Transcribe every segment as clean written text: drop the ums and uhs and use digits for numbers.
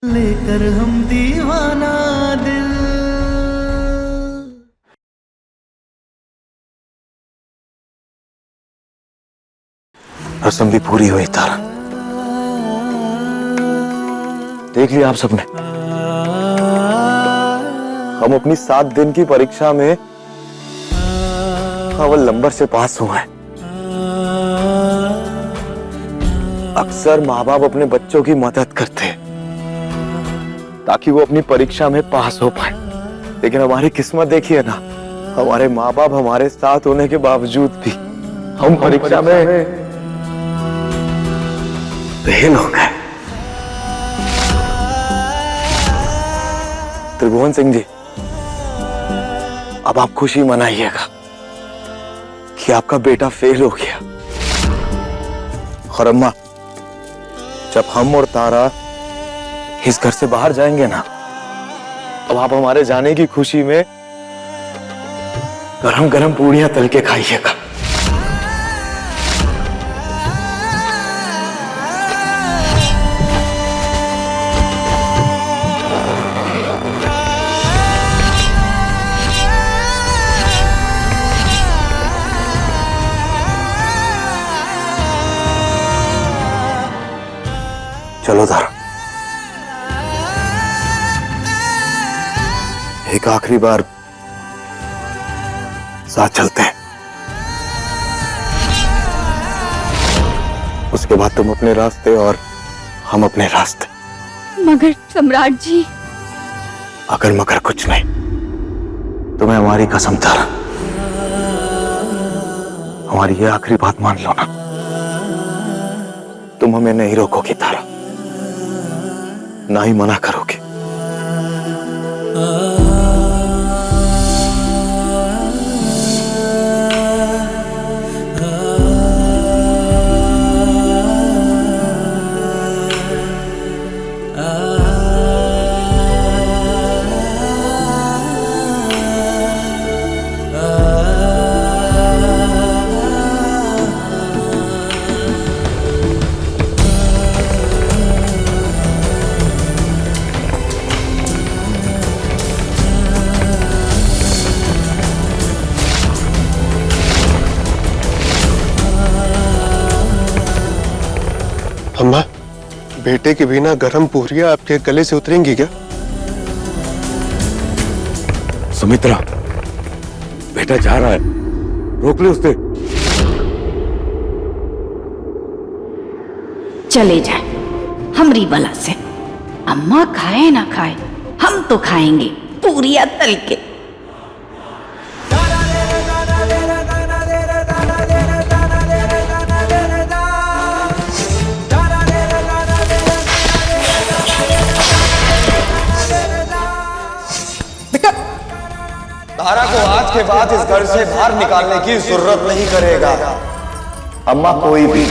लेकर हम दीवाना दिल। रस्म भी पूरी हुई तारा, देख लिया आप सबने, हम अपनी 7 दिन की परीक्षा में अव्वल नंबर से पास हुए हैं। अक्सर माँ बाप अपने बच्चों की मदद करते हैं ताकि वो अपनी परीक्षा में पास हो पाए, लेकिन हमारी किस्मत देखिए ना, हमारे माँ बाप हमारे साथ होने के बावजूद भी हम परीक्षा में फेल हो गए। त्रिभुवन सिंह जी, अब आप खुशी मनाइएगा कि आपका बेटा फेल हो गया। और अम्मा, जब हम और तारा इस घर से बाहर जाएंगे ना, अब आप हमारे जाने की खुशी में गरम गरम पूड़ियां तल के खाइएगा। चलो तारा, एक आखिरी बार साथ चलते हैं, उसके बाद तुम अपने रास्ते और हम अपने रास्ते। मगर सम्राट जी। अगर मगर कुछ नहीं, तुम्हें हमारी कसम तारा, हमारी ये आखिरी बात मान लो ना, तुम हमें नहीं रोकोगी तारा, ना ही मना करोगे। अम्मा, बेटे के बिना गरम पूरियां आपके गले से उतरेंगी क्या? सुमित्रा, बेटा जा रहा है, रोक ले उसे। चले जाए हमरी बला से, अम्मा खाए ना खाए, हम तो खाएंगे पूरियां तल के। तारा को आज के बाद इस घर से बाहर निकालने की जरूरत नहीं करेगा अम्मा, कोई भी।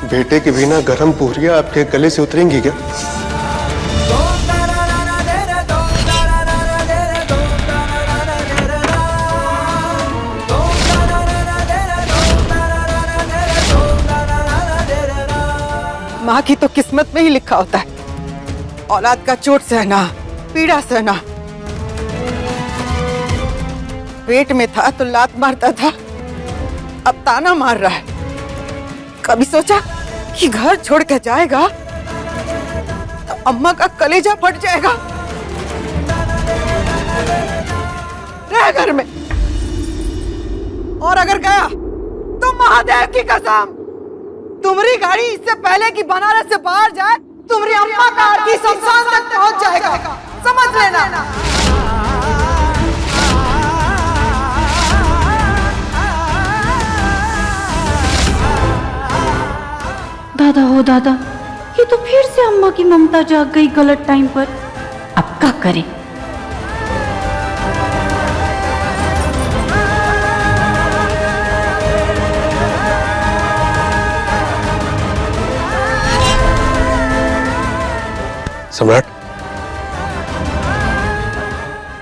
बेटे के बिना गरम पूरियां आपके गले से उतरेंगी क्या? माँ की तो किस्मत में ही लिखा होता है, औलाद का चोट सहना, पीड़ा सहना। पेट में था तो लात मारता था, अब ताना मार रहा है। कभी सोचा कि घर छोड़ के जाएगा तो अम्मा का कलेजा फट जाएगा। रह घर में, और अगर गया तो महादेव की कसम, तुम्हारी गाड़ी इससे पहले कि बनारस से बाहर जाए, तुम्हारी अम्मा का अर्थी शमशान तक पहुंच जाएगा, समझ लेना। दादा हो दादा, ये तो फिर से अम्मा की ममता जाग गई गलत टाइम पर। अब क्या करें? सम्राट,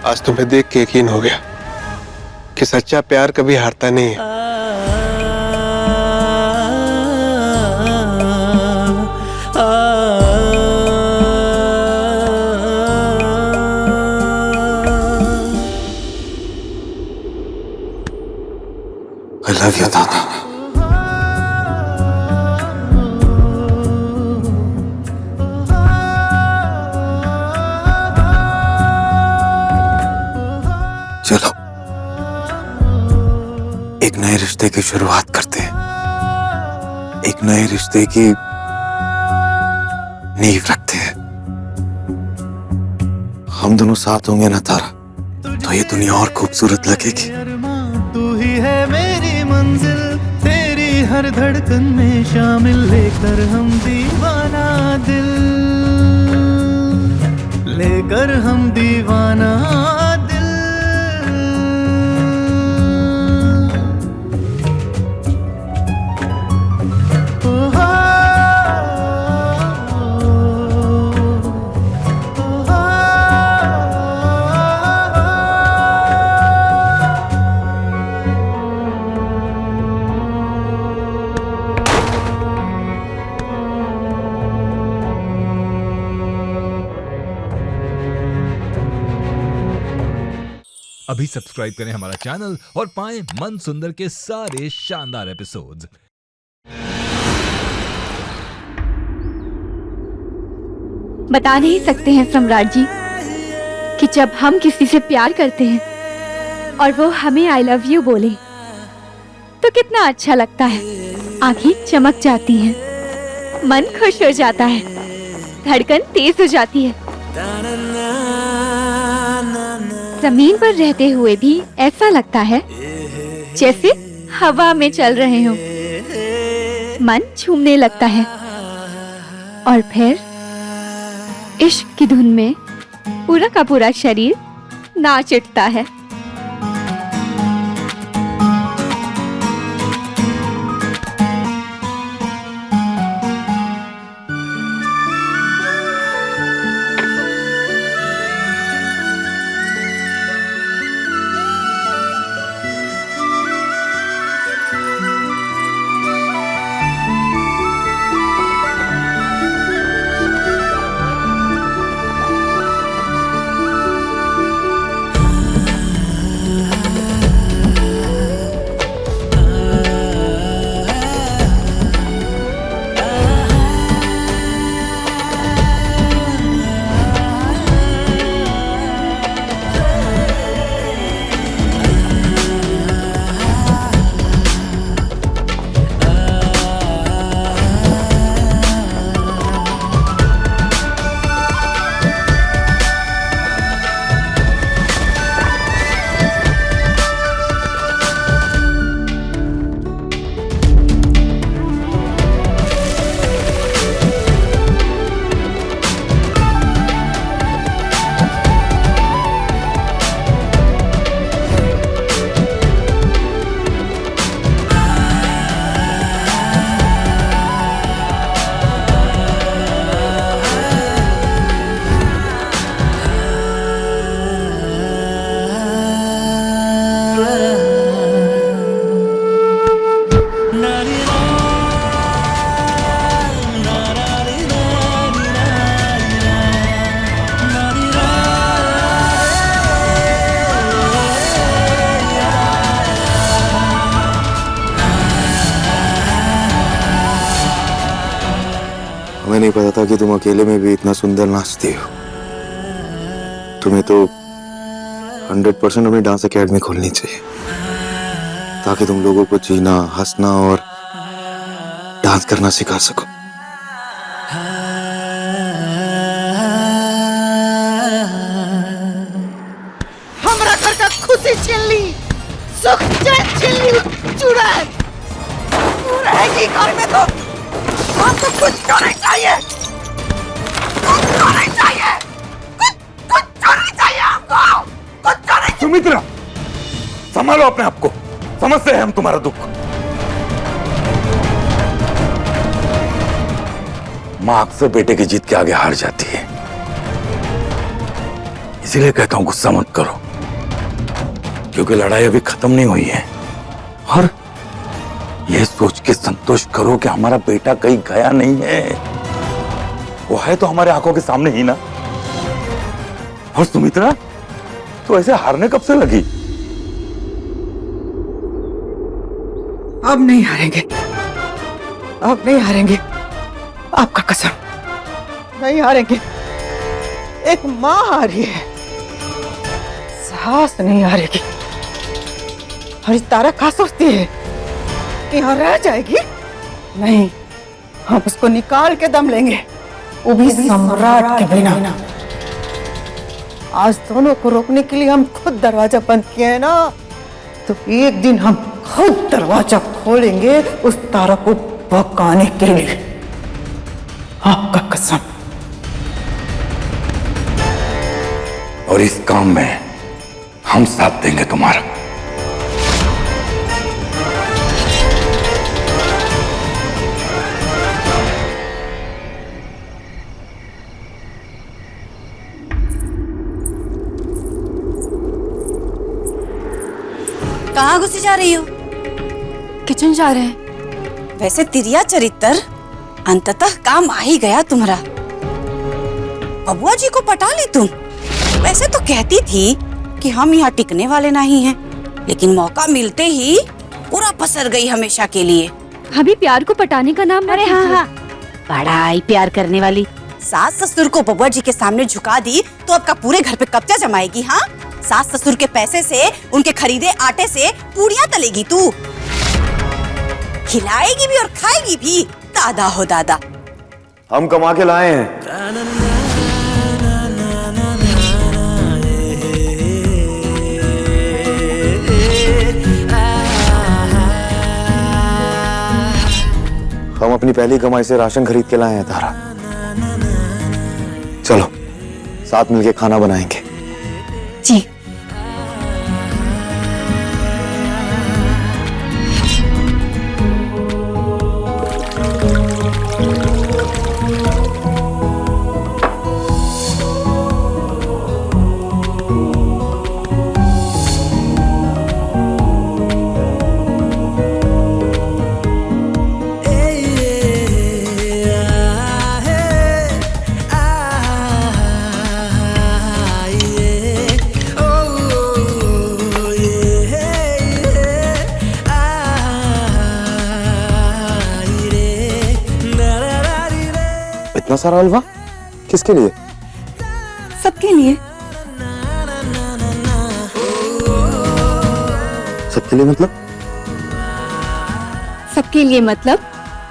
आज तुम्हें देख के यकीन हो गया कि सच्चा प्यार कभी हारता नहीं है। लव यू दादा। चलो एक नए रिश्ते की शुरुआत करते हैं, एक नए रिश्ते की नींव रखते हैं। हम दोनों साथ होंगे ना तारा, तो ये दुनिया और खूबसूरत लगेगी। तू ही है मेरी मंजिल, तेरी हर धड़कन में शामिल, लेकर हम दीवाना दिल, लेकर हम दीवाना दिल। अभी सब्सक्राइब करें हमारा चैनल और पाएं मन सुंदर के सारे शानदार एपिसोड्स। बता नहीं सकते हैं सम्राट जी कि जब हम किसी से प्यार करते हैं और वो हमें आई लव यू बोले तो कितना अच्छा लगता है। आंखें चमक जाती हैं, मन खुश हो जाता है, धड़कन तेज हो जाती है। जमीन पर रहते हुए भी ऐसा लगता है जैसे हवा में चल रहे हो। मन झूमने लगता है और फिर इश्क की धुन में पूरा का पूरा शरीर नाच उठता है। हमें नहीं पता था कि तुम अकेले में भी इतना सुंदर नाचती हो। तुम्हें तो 100% अपनी डांस एकेडमी खोलनी चाहिए ताकि तुम लोगों को जीना, हंसना और डांस करना सिखा सको। हमरा घर का खुशी छीन ली, सुख चैन छीन ली, चुड़ैल तू रहेगी घर में तो हमको कुछ तो नहीं चाहिए, कुछ तो नहीं चाहिए, कुछ तो नहीं चाहिए हमको, कुछ तो नहीं। सुमित्रा, संभालो अपने आप को, समझते हैं हम तुम्हारा दुख। मां अक्सर बेटे की जीत के आगे हार जाती है, इसीलिए कहता हूं गुस्सा मत करो, क्योंकि लड़ाई अभी खत्म नहीं हुई है। और यह सोच के संतोष करो कि हमारा बेटा कहीं गया नहीं है, वो है तो हमारे आंखों के सामने ही ना। और सुमित्रा, तो ऐसे हारने कब से लगी? अब नहीं हारेंगे, अब नहीं हारेंगे, आपका कसम नहीं हारेंगे। एक माँ हारी है, सास नहीं हारेगी। और तारा क्या सोचती है कि यहाँ रह जाएगी? नहीं, हम उसको निकाल के दम लेंगे, वो भी सम्राट के बिना। आज दोनों को रोकने के लिए हम खुद दरवाजा बंद किए हैं ना, तो एक दिन हम खुद दरवाजा खोलेंगे उस तारा को भगाने के लिए, आपका कसम। और इस काम में हम साथ देंगे तुम्हारा। कहाँ घुसी जा रही हो? किचन जा रहे हैं। वैसे तिरिया चरित्र अंततः काम आ ही गया तुम्हारा। बबुआ जी को पटा ली तुम। वैसे तो कहती थी कि हम यहाँ टिकने वाले नहीं हैं, लेकिन मौका मिलते ही पूरा पसर गई हमेशा के लिए। अभी प्यार को पटाने का नाम अरे हाँ, बड़ा ही प्यार करने वाली। सास ससुर को बबुआ जी के सामने झुका दी तो आपका पूरे घर पे कब्जा जमाएगी। हाँ, सास ससुर के पैसे से, उनके खरीदे आटे से पूरियां तलेगी तू। खिलाएगी भी और खाएगी भी। दादा हो दादा। हम कमा के लाए हैं। हम अपनी पहली कमाई से राशन खरीद के लाए हैं तारा। चलो साथ मिलके खाना बनाएंगे। जी। इतना सारा हलवा किसके लिए? सबके लिए। सबके लिए मतलब? सबके लिए मतलब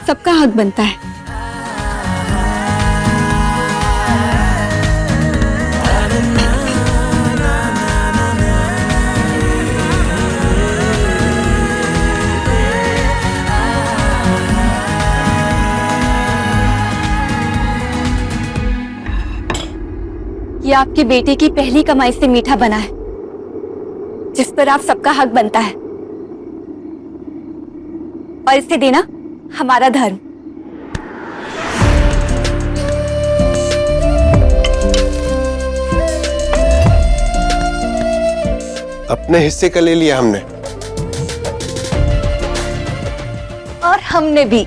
सबका हक बनता है। ये आपके बेटे की पहली कमाई से मीठा बना है, जिस पर आप सबका हक बनता है, और इसे देना हमारा धर्म। अपने हिस्से का ले लिया हमने। और हमने भी।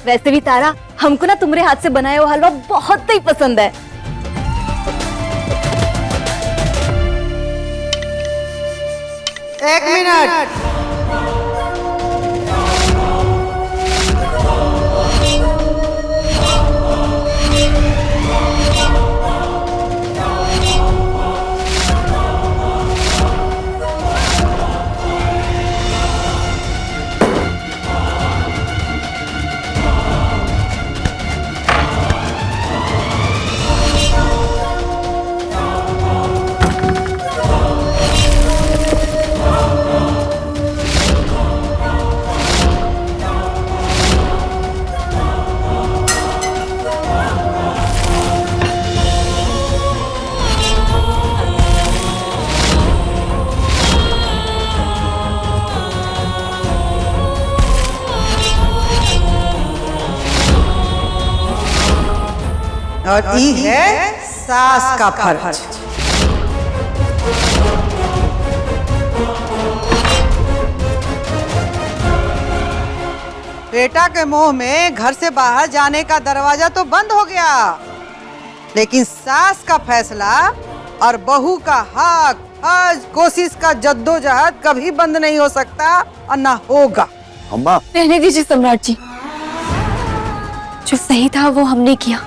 वैसे भी तारा, हमको ना तुम्हारे हाथ से बनाया हुआ हलवा बहुत ही पसंद है। एक मिनट। और ये है सास का फर्ज। बेटा के मुंह में घर से बाहर जाने का दरवाजा तो बंद हो गया, लेकिन सास का फैसला और बहू का हक, हज, कोशिश का जद्दोजहद कभी बंद नहीं हो सकता और ना होगा। अम्मा रहने दीजिए सम्राट जी, जो सही था वो हमने किया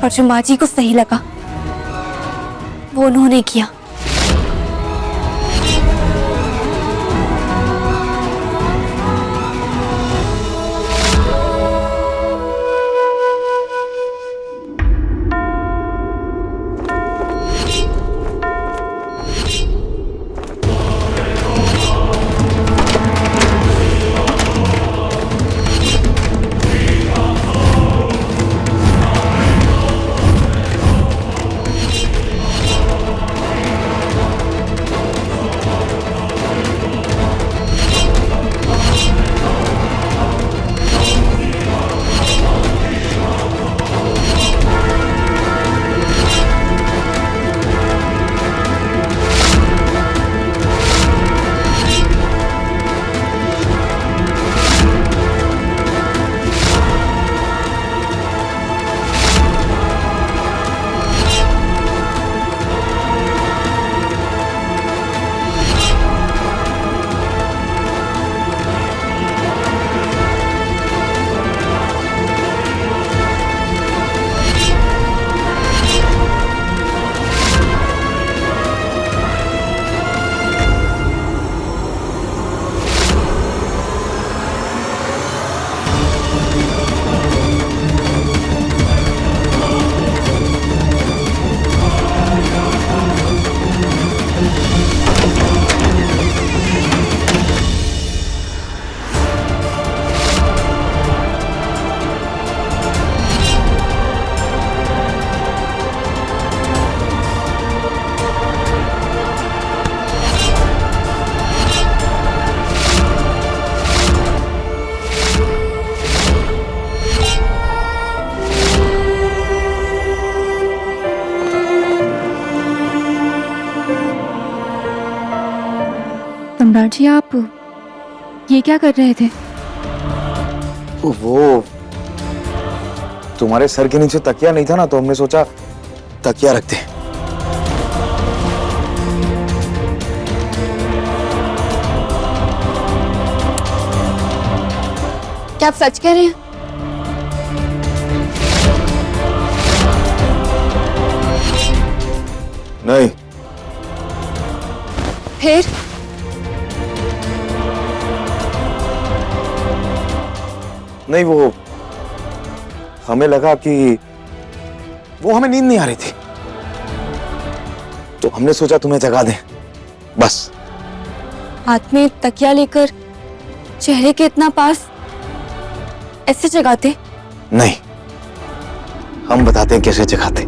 और जो माँ जी को सही लगा वो उन्होंने किया। सम्राट जी, आप ये क्या कर रहे थे? वो तुम्हारे सर के नीचे तकिया नहीं था ना, तो हमने सोचा तकिया रखते। क्या आप सच कह रहे हैं? नहीं। फिर नहीं, वो हमें लगा कि वो हमें नींद नहीं आ रही थी, तो हमने सोचा तुम्हें जगा दें, बस। हाथ में तकिया लेकर चेहरे के इतना पास ऐसे जगाते? नहीं, हम बताते हैं कैसे जगाते।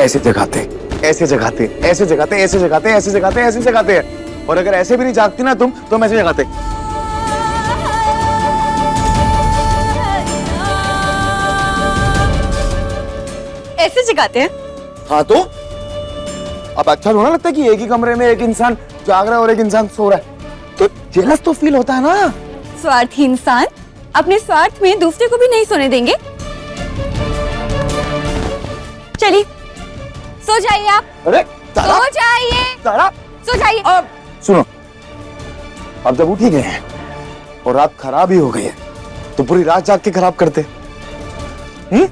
ऐसे जगाते, ऐसे जगाते, ऐसे जगाते, ऐसे जगाते, ऐसे जगाते, ऐसे जगाते हैं। और अगर ऐसे भी नहीं जागती ना तुम, तो हम ऐसे जगाते। ऐसे जगाते हैं? हाँ, तो अब अच्छा थोड़ा लगता है कि एक ही कमरे में एक इंसान जाग रहा है और एक इंसान सो रहा है, तो जेलस तो फील होता है ना। स्वार्थी इंसान अपने स्वार्थ में दूसरे को भी नहीं सोने देंगे। चलिए सो जाइए आप। अरे सो जाइए, तारा, सो जाइए। अब सुनो, अब जब उठ ही गए हैं और रात खराब ही हो गई है, तो पूरी रात जाग के खराब करते। नहीं,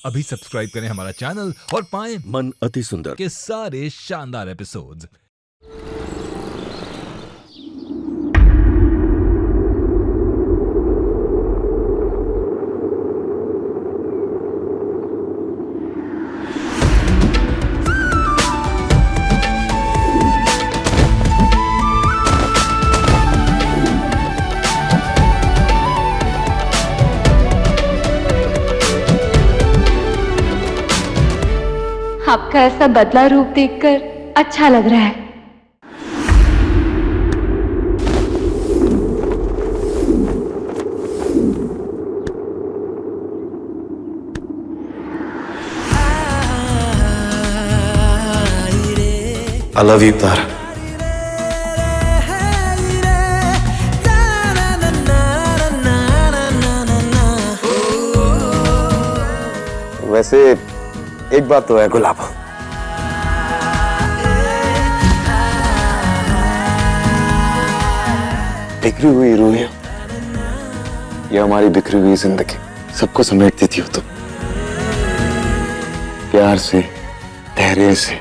अभी सब्सक्राइब करें हमारा चैनल और पाएं मन अति सुंदर के सारे शानदार एपिसोड्स। आपका ऐसा बदला रूप देखकर अच्छा लग रहा है। I love you, तारा। वैसे एक बात तो है गुलाब, बिखरी हुई रूहें या हमारी बिखरी हुई जिंदगी सबको समेट देती हो तुम। प्यार से, धैर्य से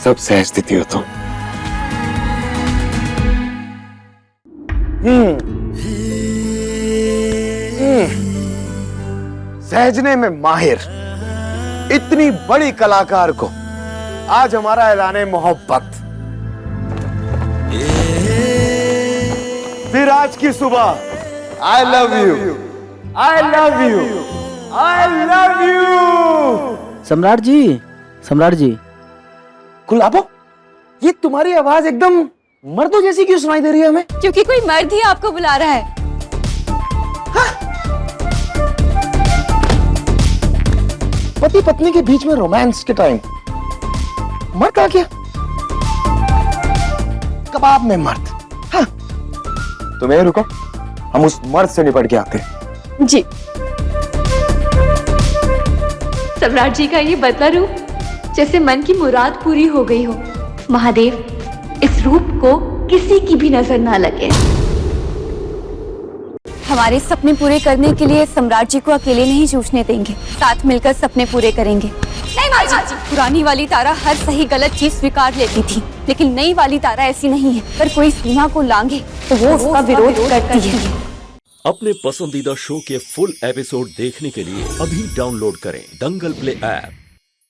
सब सहज देती हो तुम। सहजने में माहिर इतनी बड़ी कलाकार को आज हमारा ऐलाने मोहब्बत। फिर आज की सुबह I love you, I love you, I love you. सम्राट जी गुलाबो, ये तुम्हारी आवाज एकदम मर्दों जैसी क्यों सुनाई दे रही है हमें? क्योंकि कोई मर्द ही आपको बुला रहा है। पति पत्नी के बीच में रोमांस के टाइम मर्द आ गया, कबाब में मर्द। हाँ, तुम यहीं रुको, हम उस मर्द से निपट के आते हैं। जी। सम्राट जी का ये बदला रूप जैसे मन की मुराद पूरी हो गई हो। महादेव, इस रूप को किसी की भी नजर ना लगे। हमारे सपने पूरे करने के लिए सम्राट जी को अकेले नहीं जूझने देंगे, साथ मिलकर सपने पूरे करेंगे। नहीं माँ जी, पुरानी वाली तारा हर सही गलत चीज स्वीकार लेती थी, लेकिन नई वाली तारा ऐसी नहीं है। अगर कोई सीमा को लांघे तो वो उसका विरोध करती है। अपने पसंदीदा शो के फुल एपिसोड देखने के लिए अभी डाउनलोड करें दंगल प्ले ऐप।